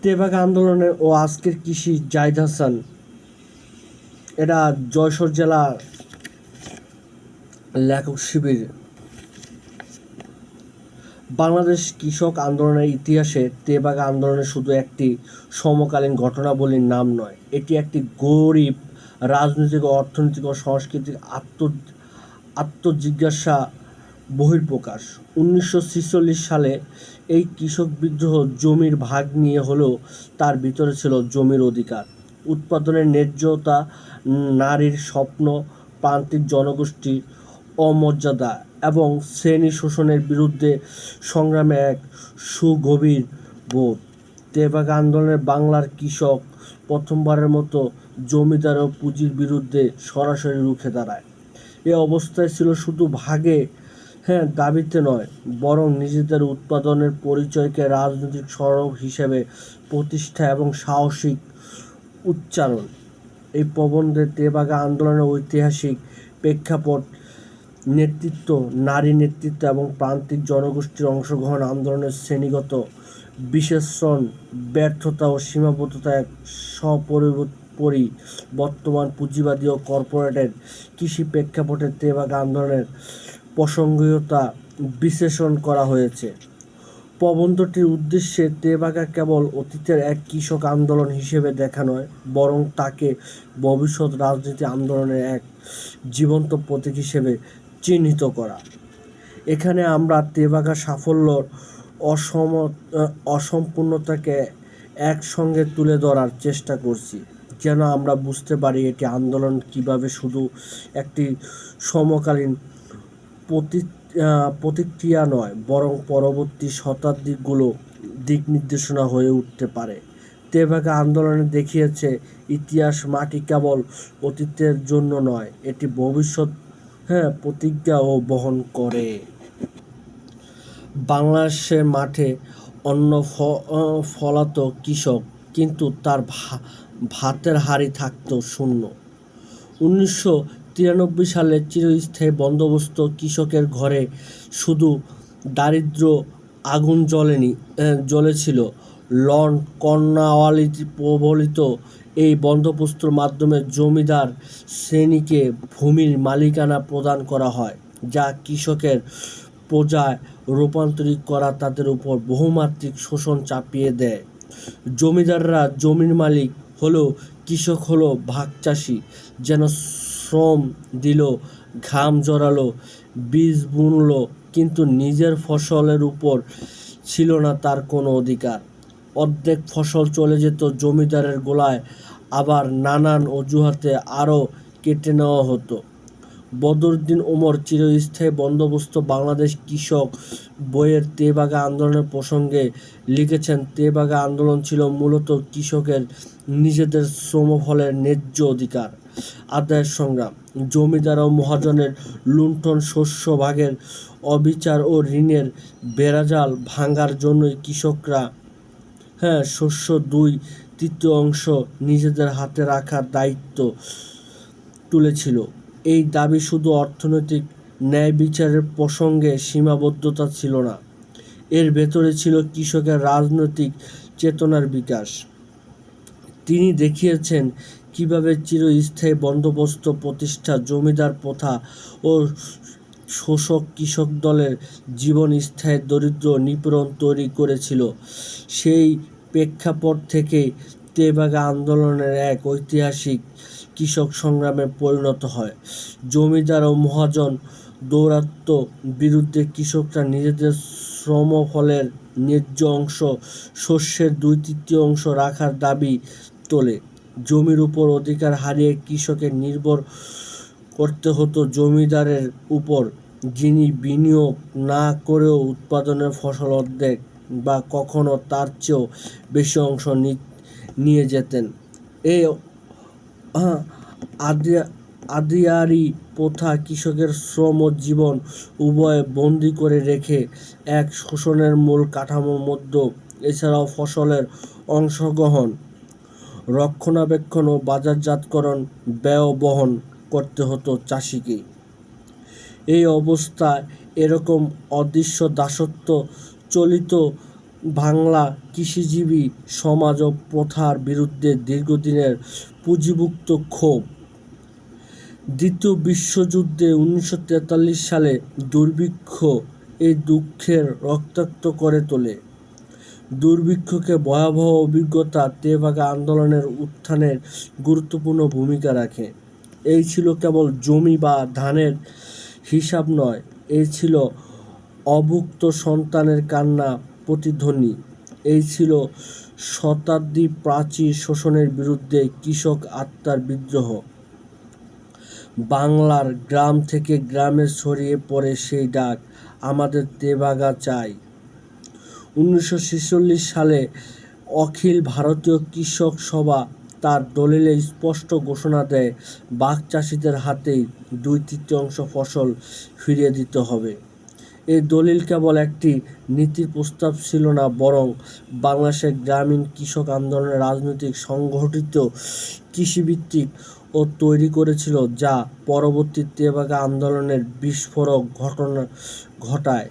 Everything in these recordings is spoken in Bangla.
তেভাগা আন্দোলনের ও আজকের কৃষি জাহিদ হাসান, এরা যশোর জেলা লেখক শিবির। বাংলাদেশ কৃষক আন্দোলনের ইতিহাসে তেভাগা আন্দোলনের শুধু একটি সমকালীন ঘটনাবলীর নাম নয়, এটি একটি গভীর রাজনৈতিক, অর্থনৈতিক ও সাংস্কৃতিক আত্মজিজ্ঞাসা বহিঃপ্রকাশ। 1946 সালে এই কৃষক বিদ্রোহ জমির ভাগ নিয়ে হলেও তার ভিতরে ছিল জমির অধিকার, উৎপাদনের ন্যায্যতা, নারীর স্বপ্ন, প্রান্তিক জনগোষ্ঠীর অমর্যাদা এবং শ্রেণী শোষণের বিরুদ্ধে সংগ্রামে এক সুগভীর বোধ। তেভাগা আন্দোলনে বাংলার কৃষক প্রথমবারের মতো জমিদার ও পুঁজির বিরুদ্ধে সরাসরি রুখে দাঁড়ায়। এ অবস্থায় ছিল শুধু ভাগে দাবিতে নয়, বরং নিজেদের উৎপাদনের পরিচয়কে রাজনৈতিক সড়ক হিসেবে প্রতিষ্ঠা এবং সাহসিক উচ্চারণ। এই প্রবন্ধে তেভাগা আন্দোলনের ঐতিহাসিক প্রেক্ষাপট, নেতৃত্ব, নারী নেতৃত্ব এবং প্রান্তিক জনগোষ্ঠীর অংশগ্রহণ, আন্দোলনের শ্রেণীগত বিশ্লেষণ, ব্যর্থতা ও সীমাবদ্ধতা, এক সপরিপরি বর্তমান পুঁজিবাদী ও কর্পোরেটের কৃষি প্রেক্ষাপটে তেভাগা আন্দোলনের প্রসঙ্গীয়তা বিশ্লেষণ করা হয়েছে। প্রবন্ধটির উদ্দেশ্যে তেভাগা কেবল অতীতের এক কৃষক আন্দোলন হিসেবে দেখা নয়, বরং তাকে ভবিষ্যৎ রাজনীতি আন্দোলনের এক জীবন্ত প্রতীক হিসেবে চিহ্নিত করা। এখানে আমরা তেভাগা সাফল্যর অসম্পূর্ণতাকে একসঙ্গে তুলে ধরার চেষ্টা করছি, যেন আমরা বুঝতে পারি এটি আন্দোলন কীভাবে শুধু একটি সমকালীন প্রতিক্রিয়া নয়, বরং পরবর্তী শতাব্দীগুলো দিক নির্দেশনা হয়ে উঠতে পারে। তেভাগা আন্দোলনে দেখিয়েছে ইতিহাস মাটি কেবল অতীতের জন্য নয়, এটি ভবিষ্যৎ প্রতিজ্ঞাও বহন করে। বাংলাদেশের মাঠে অন্য ফলাত কৃষক, কিন্তু তার ভাতের হাঁড়ি থাকত শূন্য। 1993 সালে চিরস্থায়ী বন্দোবস্ত কৃষকের ঘরে শুধু দারিদ্র্য আগুন জ্বলেছিল। লর্ড কর্নওয়ালিস প্রবলিত এই বন্দোবস্তের মাধ্যমে জমিদার শ্রেণীকে ভূমির মালিকানা প্রদান করা হয়, যা কৃষকের প্রজায় রূপান্তরিত করা তাদের উপর বহুমাত্রিক শোষণ চাপিয়ে দেয়। জমিদাররা জমির মালিক হলেও কৃষক হলো ভাগচাষি, যেন শ্রম দিল, ঘাম জড়ালো, বীজ বুনলো, কিন্তু নিজের ফসলের উপর ছিল না তার কোনো অধিকার। অর্ধেক ফসল চলে যেত জমিদারের গোলায়, আবার নানান অজুহাতে আরও কেটে নেওয়া হতো। বদরুদ্দীন ওমর চিরস্থায়ী বন্দোবস্ত বাংলাদেশ কৃষক বইয়ের তেভাগা আন্দোলনের প্রসঙ্গে লিখেছেন, তেভাগা আন্দোলন ছিল মূলত কৃষকের নিজেদের শ্রমফলের ন্যায্য অধিকার আদায়ের সংগ্রাম। জমিদার ও মহাজনের লুণ্ঠন, শস্য ভাগের অবিচার ও ঋণের বেড়াজাল ভাঙার জন্যই কৃষকরা শস্য 2/3 অংশ নিজেদের হাতে রাখার দায়িত্ব তুলেছিল। এই দাবি শুধু অর্থনৈতিক ন্যায় বিচারের প্রসঙ্গে সীমাবদ্ধতা ছিল না, এর ভেতরে ছিল কৃষকের রাজনৈতিক চেতনার বিকাশ। তিনি দেখিয়েছেন কিভাবে চিরস্থায়ী বন্দোবস্ত প্রতিষ্ঠা, জমিদার প্রথা ও শোষক কৃষক দলের জীবন স্থায়ী দরিদ্র নিপীড়ন তৈরি করেছিল। সেই প্রেক্ষাপট থেকেই তেভাগা আন্দোলনের এক ঐতিহাসিক কৃষক সংগ্রামে পরিণত হয়। জমিদার ও মহাজন দৌরাত্ম্য বিরুদ্ধে কৃষকরা নিজেদের শ্রমফলের ন্যায্য অংশ, শস্যের 2/3 অংশ রাখার দাবি তোলে। জমির উপর অধিকার হারিয়ে কৃষকের নির্ভর করতে হতো জমিদারের উপর, যিনি বিনিয়োগ না করেও উৎপাদনের ফসল অর্ধেক বা কখনো তার চেয়েও বেশি অংশ নিয়ে যেতেন। এই আদিয়ারি প্রথা কৃষকের শ্রম ও জীবন উভয় বন্দী করে রেখে এক শোষণের মূল কাঠামোর মধ্যে। এছাড়াও ফসলের অংশগ্রহণ, রক্ষণাবেক্ষণ ও বাজারজাতকরণ ব্যয় বহন করতে হতো চাষিকেই। এই অবস্থায় এরকম অদৃশ্য দাসত্ব চলিত বাংলা কৃষিজীবী সমাজ ও প্রথার বিরুদ্ধে দীর্ঘদিনের পুঁজিভুক্ত ক্ষোভ। দ্বিতীয় বিশ্বযুদ্ধে 1943 সালে দুর্ভিক্ষ এই দুঃখের রক্তাক্ত করে তোলে। দুর্ভিক্ষকে ভয়াবহ অভিজ্ঞতা তেভাগা আন্দোলনের উত্থানের গুরুত্বপূর্ণ ভূমিকা রাখে। এই ছিল কেবল জমি বা ধানের হিসাব নয়, এই ছিল অভুক্ত সন্তানের কান্না প্রতিধ্বনি। এই ছিল শতাব্দী প্রাচীর শোষণের বিরুদ্ধে কৃষক আত্মার বিদ্রোহ। বাংলার গ্রাম থেকে গ্রামে ছড়িয়ে পড়ে সেই ডাক, আমাদের তেভাগা চাই। 1946 সালে অখিল ভারতীয় কৃষক সভা তার দলিলে স্পষ্ট ঘোষণা দেয়, বাঘ চাষিদের হাতেই 2/3 ফসল ফিরিয়ে দিতে হবে। এই দলিল কেবল একটি নীতির প্রস্তাব ছিল না, বরং বাংলাদেশের গ্রামীণ কৃষক আন্দোলনের রাজনৈতিক সংগঠিত কৃষিভিত্তিক ও তৈরি করেছিল, যা পরবর্তী তেভাগা আন্দোলনের বিস্ফোরক ঘটনা ঘটায়।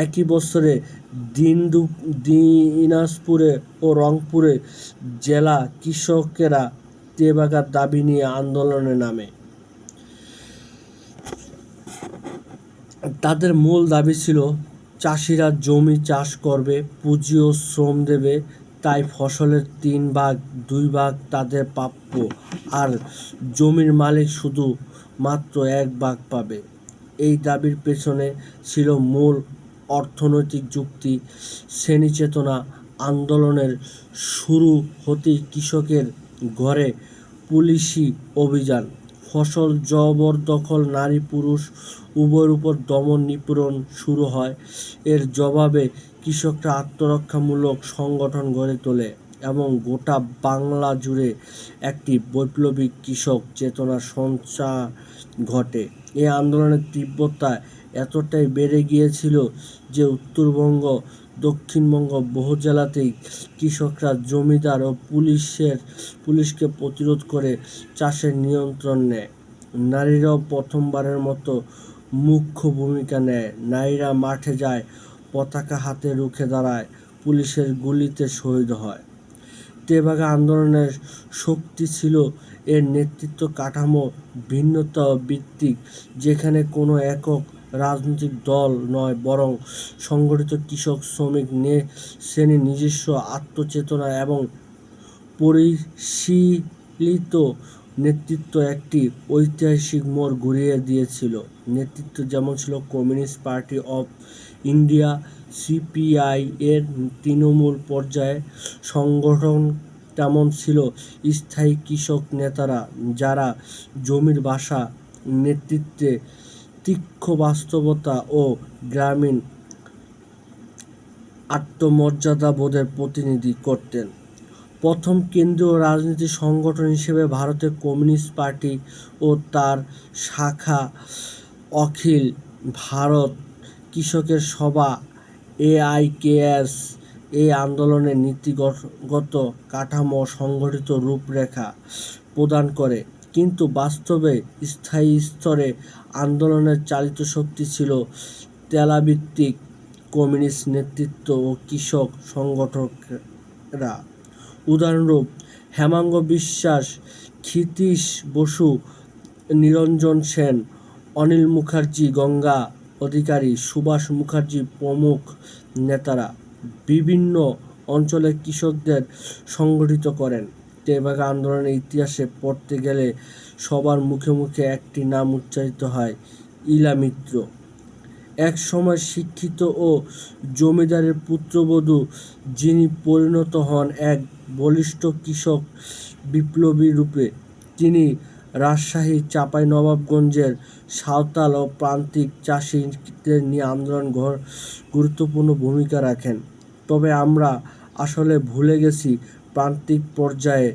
একই বছরে দিনাজপুরে ও রংপুরে জেলা কৃষকেরা তেভাগার দাবি নিয়ে আন্দোলনে নামে। তাদের মূল দাবি ছিল, চাষিরা জমি চাষ করবে, পুঁজি ও শ্রম দেবে, তাই ফসলের 3 ভাগ 2 ভাগ তাদের প্রাপ্য, আর জমির মালিক শুধু মাত্র 1 ভাগ পাবে। এই দাবির পেছনে ছিল মূল অর্থনৈতিক যুক্তি। শ্রেণী চেতনা। আন্দোলনের শুরু হতেই কৃষকের ঘরে পুলিশি অভিযান, ফসল জবরদখল, নারী পুরুষ উভয়ের উপর দমন নিপীড়ন শুরু হয়। এর জবাবে কৃষকরা আত্মরক্ষামূলক সংগঠন গড়ে তোলে এবং গোটা বাংলা জুড়ে একটি বৈপ্লবিক কৃষক চেতনার সঞ্চার ঘটে। এই আন্দোলনের তীব্রতা এতটাই বেড়ে গিয়েছিল যে উত্তরবঙ্গ, দক্ষিণবঙ্গ বহু জেলাতেই কৃষকরা জমিদার ও পুলিশকে প্রতিরোধ করে চাষের নিয়ন্ত্রণ নেয়। নারীরাও প্রথমবারের মতো মুখ্য ভূমিকা নেয়। নারীরা মাঠে যায়, পতাকা হাতে রুখে দাঁড়ায়, পুলিশের গুলিতে শহীদ হয়। তেভাগা আন্দোলনের শক্তি ছিল এর নেতৃত্ব কাঠামো ভিন্নতা ভিত্তিক, যেখানে কোনো একক রাজনৈতিক দল নয়, বরং সংগঠিত কৃষক শ্রমিক শ্রেণীর নিজস্ব আত্মচেতনা এবং পরিশীলিত নেতৃত্ব একটি ঐতিহাসিক মোড় ঘুরিয়ে দিয়েছিল। নেতৃত্ব যেমন ছিল communist party of India CPI এর তৃণমূল পর্যায়ে সংগঠন, তেমন ছিল স্থায়ী কৃষক নেতারা, যারা জমির ভাষা, নেতৃত্বে তীক্ষ্ণ বাস্তবতা ও গ্রামীণ আত্মমর্যাদাবোধের প্রতিনিধি করতেন। প্রথম কেন্দ্রীয় রাজনৈতিক সংগঠন হিসেবে ভারতের কমিউনিস্ট পার্টি ও তার শাখা অখিল ভারত কৃষকের সভা AIKS এই আন্দোলনের নীতিগত কাঠামো ও সংগঠিত রূপরেখা প্রদান করে, কিন্তু বাস্তবে স্থায়ী স্তরে আন্দোলনের চালিত শক্তি ছিল জেলাভিত্তিক কমিউনিস্ট নেতৃত্ব ও কৃষক সংগঠকরা। উদাহরণস্বরূপ, হেমাঙ্গ বিশ্বাস, ক্ষিতীশ বসু, নিরঞ্জন সেন, অনিল মুখার্জি, গঙ্গা অধিকারী, সুভাষ মুখার্জি প্রমুখ নেতারা বিভিন্ন অঞ্চলের কৃষকদের সংগঠিত করেন। তেভাগা আন্দোলনের ইতিহাসে পড়তে গেলে সবার মুখে মুখে একটি নাম উচ্চারিত হয়, ইলা মিত্র। এক সময় শিক্ষিত ও জমিদারের পুত্রবধূ, যিনি পরিণত হন এক বলিষ্ঠ কৃষক বিপ্লবী রূপে। তিনি রাজশাহী, চাঁপাইনবাবগঞ্জের সাঁওতাল ও প্রান্তিক চাষিদের নিয়ে আন্দোলন গুরুত্বপূর্ণ ভূমিকা রাখেন। তবে আমরা আসলে ভুলে গেছি প্রান্তিক পর্যায়ে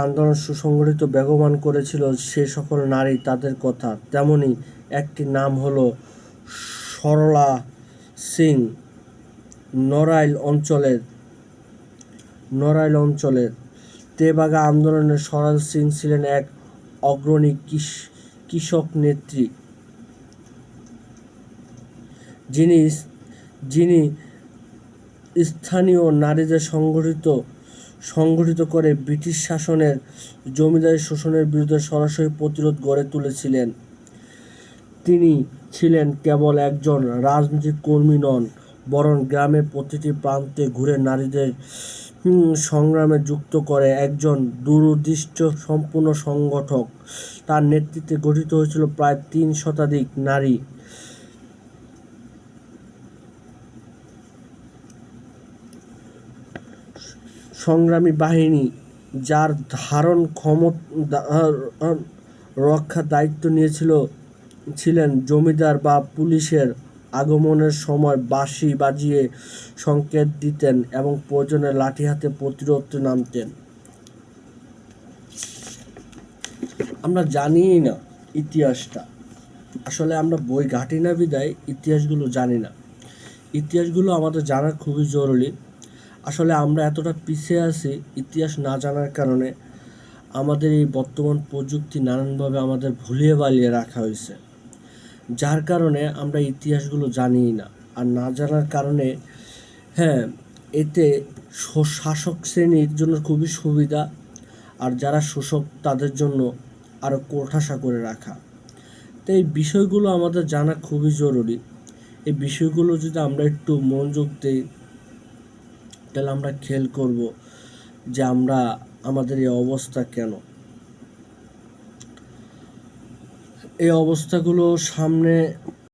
আন্দোলন সুসংগঠিত বেগবান করেছিল সে সকল নারী, তাদের কথা। তেমনই একটি নাম হলো সরলা সিং। নড়াইল অঞ্চলের তেভাগা আন্দোলনে সরলা সিং ছিলেন এক অগ্রণী কৃষক নেত্রী। যিনি যিনি স্থানীয় নারীদের সংগঠিত করে ব্রিটিশ শাসনের জমিদারি শোষণের বিরুদ্ধে সরাসরি প্রতিরোধ গড়ে তুলেছিলেন। তিনি ছিলেন কেবল একজন রাজনৈতিক কর্মী নন, বরং গ্রামের প্রতিটি প্রান্তে ঘুরে নারীদের সংগ্রামে যুক্ত করে একজন দূরদৃষ্ট সম্পূর্ণ সংগঠক। তার নেতৃত্বে গঠিত হয়েছিল প্রায় 3 শতাধিক নারী সংগ্রামী বাহিনী, যার ধারণ রক্ষার দায়িত্ব ছিলেন জমিদার বা পুলিশের আগমনের সময় বাঁশি বাজিয়ে সংকেত দিতেন এবং প্রয়োজনে লাঠি হাতে প্রতিরোধে নামতেন। আমরা জানিই না ইতিহাসটা, আসলে আমরা বই ঘাঁটি না বিদায় ইতিহাসগুলো জানি না। ইতিহাসগুলো আমাদের জানা খুবই জরুরি। আসলে আমরা এতটা পিছিয়ে আছি ইতিহাস না জানার কারণে। আমাদের এই বর্তমান প্রযুক্তি নানানভাবে আমাদের ভুলিয়ে বালিয়ে রাখা হয়েছে, যার কারণে আমরা ইতিহাসগুলো জানিই না। আর না জানার কারণে এতে শাসক শ্রেণীর জন্য খুবই সুবিধা, আর যারা শোষক তাদের জন্য আরও কোণঠাসা করে রাখা। তো এই বিষয়গুলো আমাদের জানা খুবই জরুরি। এই বিষয়গুলো যদি আমরা একটু মনোযোগ দিই, তাহলে আমরা খেয়াল করব যে আমাদের এই অবস্থা কেন। এই অবস্থাগুলো সামনে